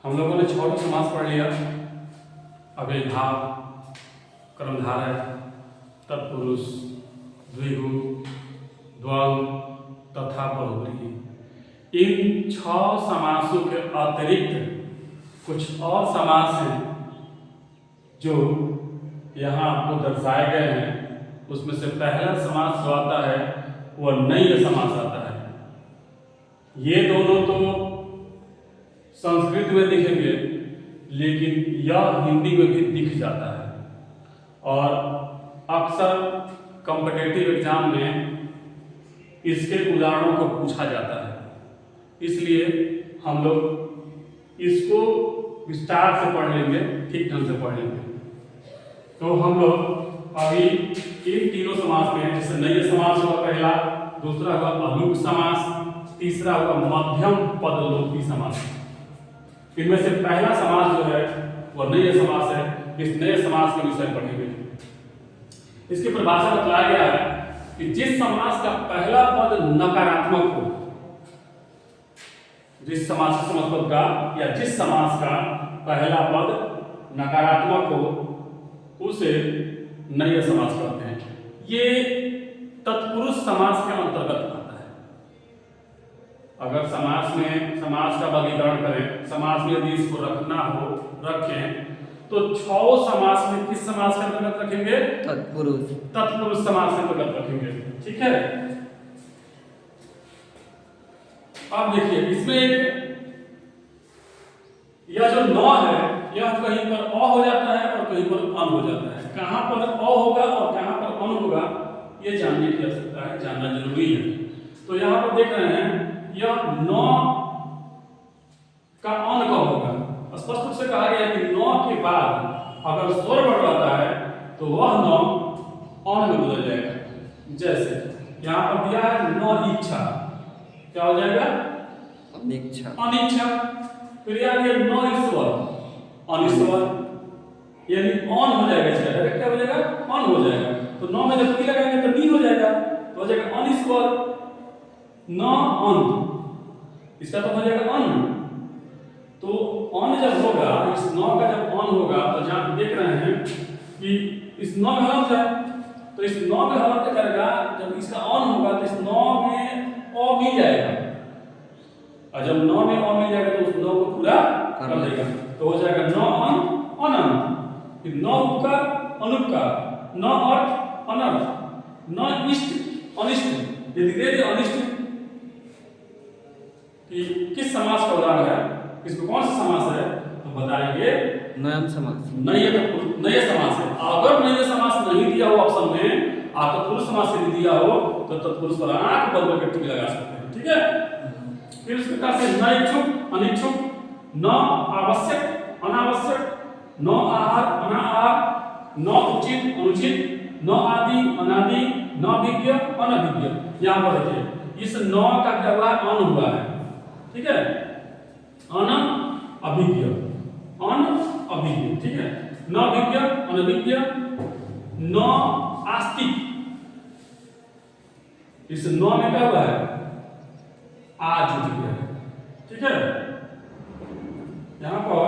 हम लोगों ने छठा समास पढ़ लिया। अव्ययभाव, कर्मधारय, तत्पुरुष, द्विगु, द्वंद्व तथा बहुव्रीहि। इन 6 समासों के अतिरिक्त कुछ और समास हैं जो यहाँ आपको दर्शाए गए हैं। उसमें से पहला समास जो आता है वह नय्य समास आता है। ये दोनों तो संस्कृत में दिखेंगे, लेकिन यह हिंदी में भी दिख जाता है और अक्सर कॉम्पिटिटिव एग्जाम में इसके उदाहरणों को पूछा जाता है। इसलिए हम लोग इसको विस्तार से पढ़ लेंगे, ठीक ढंग से पढ़ लेंगे। तो हम लोग अभी इन तीनों समास में, जैसे नय्य समास हुआ पहला, दूसरा हुआ अलूक समास, तीसरा हुआ मध्यम पदलोपी समास। इनमें से पहला समास जो है वह नय्य समास है। इस नए समास के विषय पढ़ेंगे। इसकी परिभाषा बताया गया है कि जिस समास का पहला पद नकारात्मक हो, जिस समास पद का या जिस समास का पहला पद नकारात्मक हो उसे नय्य समास कहते हैं। ये तत्पुरुष समास के अंतर्गत आता है। अगर समास का वर्गीकरण करें, समास में यदि इसको रखें तो 6 समास में किस समास के अंतर्गत रखेंगे? तत्पुरुष समास के अंतर्गत रखेंगे। ठीक है। अब देखिए, इसमें यह जो न है यह कहीं पर अ हो जाता है और कहीं पर अन हो जाता है। कहां पर अ होगा और कहां पर अन होगा ये जानने की आवश्यकता है, जानना जरूरी है। तो यहां पर देख रहे हैं यह न का अन कब होगा। स्पष्ट रूप से कहा गया है कि न के बाद अगर स्वर बढ़वाता है तो वह न अन में बदल जाएगा। जैसे यहां पर दिया है न इच्छा, क्या हो जाएगा? अनिच्छा। फिर यहां दिया न ईश्वर, अनिश्वर, यानी ऑन हो जाएगा। इसका डायरेक्ट क्या हो जाएगा? ऑन हो जाएगा। तो नौ में जब टी लगाएंगे तो नी हो जाएगा, तो हो जाएगा अनिश्वर, न अन। इसका तो हो जाएगा अन। तो अन जब होगा, इस नौ का जब ऑन होगा तो जहां देख रहे हैं कि इस नौ में हलफ है, तो इस नौ में हलफ क्या करेगा? जब इसका ऑन होगा तो इस नौ में अ मिल जाएगा, और जब नौ में अ मिल जाएगा तो उस नौ को पूरा कर देगा। तो हो जाएगा न अन अनंत, फिर न उपकार अनुपकार, न अर्थ अनर्थ, न इष्ट अनिष्ट। यदि दे दे अनिष्ट कि किस समास का उदाहरण है, इसको कौन सा समास है, तो बताएंगे नयन समास, नय्य समास है। अगर नय्य समास नहीं दिया हो ऑप्शन में, आप तत्पुरुष समास से दिया हो तो तत्पुरुष पर आंख बंद करके टिक लगा सकते हैं। ठीक है। फिर इस प्रकार से न इच्छुक अनिच्छुक, न आवश्यक अनावश्यक, न आहार अनाहार, न उचित अनुचित, न आदि अनादि, न अभिज्ञ अनभिज्ञ। यहां पर देखिए इस न का क्या हुआ? अन हुआ है। ठीक है। अन अभिज्ञ, अन अभिज्ञ। ठीक है। न अभिज्ञ अनभिज्ञ, न आस्तिक। इस न में क्या हुआ है? आ जुट गया है। ठीक है। यहां पर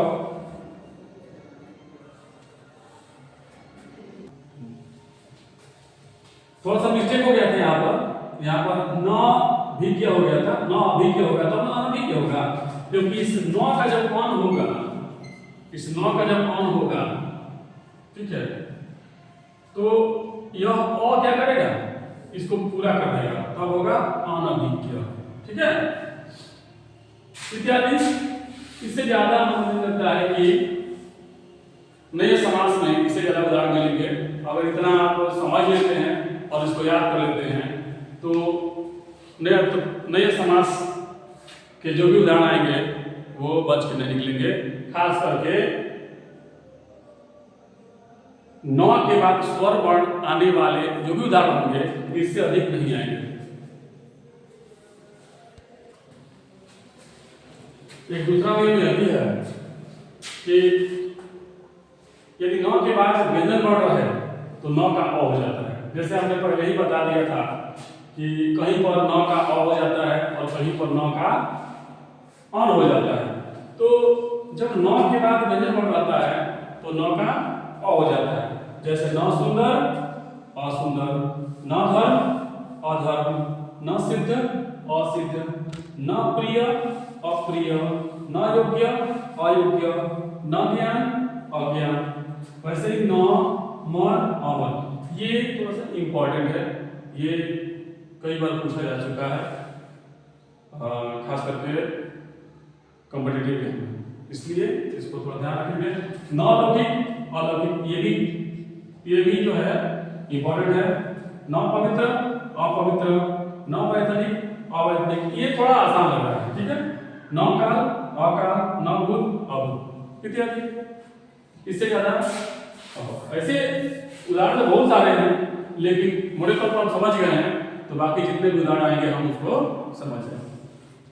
थोड़ा सा मिस्टेक हो गया था। यहां पर न भिज्ञ हो गया था, न अभिज्ञ होगा तो न अभिज्ञ होगा, क्योंकि इस न का जब ऑन होगा, इस न का जब ऑन होगा, ठीक है, तो यह अ क्या करेगा? इसको पूरा कर देगा, तब होगा अनभिज्ञ। ठीक है। इत्यादि। इससे ज्यादा हमें लगता है कि नए समास में इससे ज्यादा उदाहरण मिलेंगे। अगर इतना आप समझ लेते हैं और इसको याद कर लेते हैं तो नए समास के जो भी उदाहरण आएंगे वो बच के नहीं निकलेंगे। खास करके नौ के बाद स्वर वर्ण आने वाले जो भी उदाहरण होंगे इससे अधिक नहीं आएंगे। एक दूसरा नियम यह भी है कि यदि नौ के बाद व्यंजन वर्ण है तो नौ का अ हो जाता है। जैसे हमने पहले ही बता दिया था कि कहीं पर नौ का अ हो जाता है और कहीं पर नौ का अन हो जाता है। तो जब नौ के बाद व्यंजन वर्ण आता है तो नौ का अ हो जाता है। जैसे न सुंदर असुंदर, न धर्म अधर्म, न सिद्ध असिद्ध, न प्रिय अप्रिय, न योग्य अयोग्य, न ज्ञान अज्ञान। वैसे ही न मन अमन, ये थोड़ा सा इम्पोर्टेंट है, ये कई बार पूछा जा चुका है खास करके कॉम्पिटिटिव में, इसलिए इसको थोड़ा ध्यान रखेंगे। न लौकिक अलौकिक, ये भी जो है इम्पोर्टेंट है। न पवित्र अपवित्र, न वैतनिक अवैतनिक, ये थोड़ा आसान लग रहा है, ठीक है। न काल अकाल, न भूत अभूत इत्यादि। इससे ज्यादा ऐसे उदाहरण तो बहुत सारे हैं, लेकिन मोटे तौर पर हम समझ गए हैं, तो बाकी जितने भी उदाहरण आएंगे हम उसको समझ जाएंगे।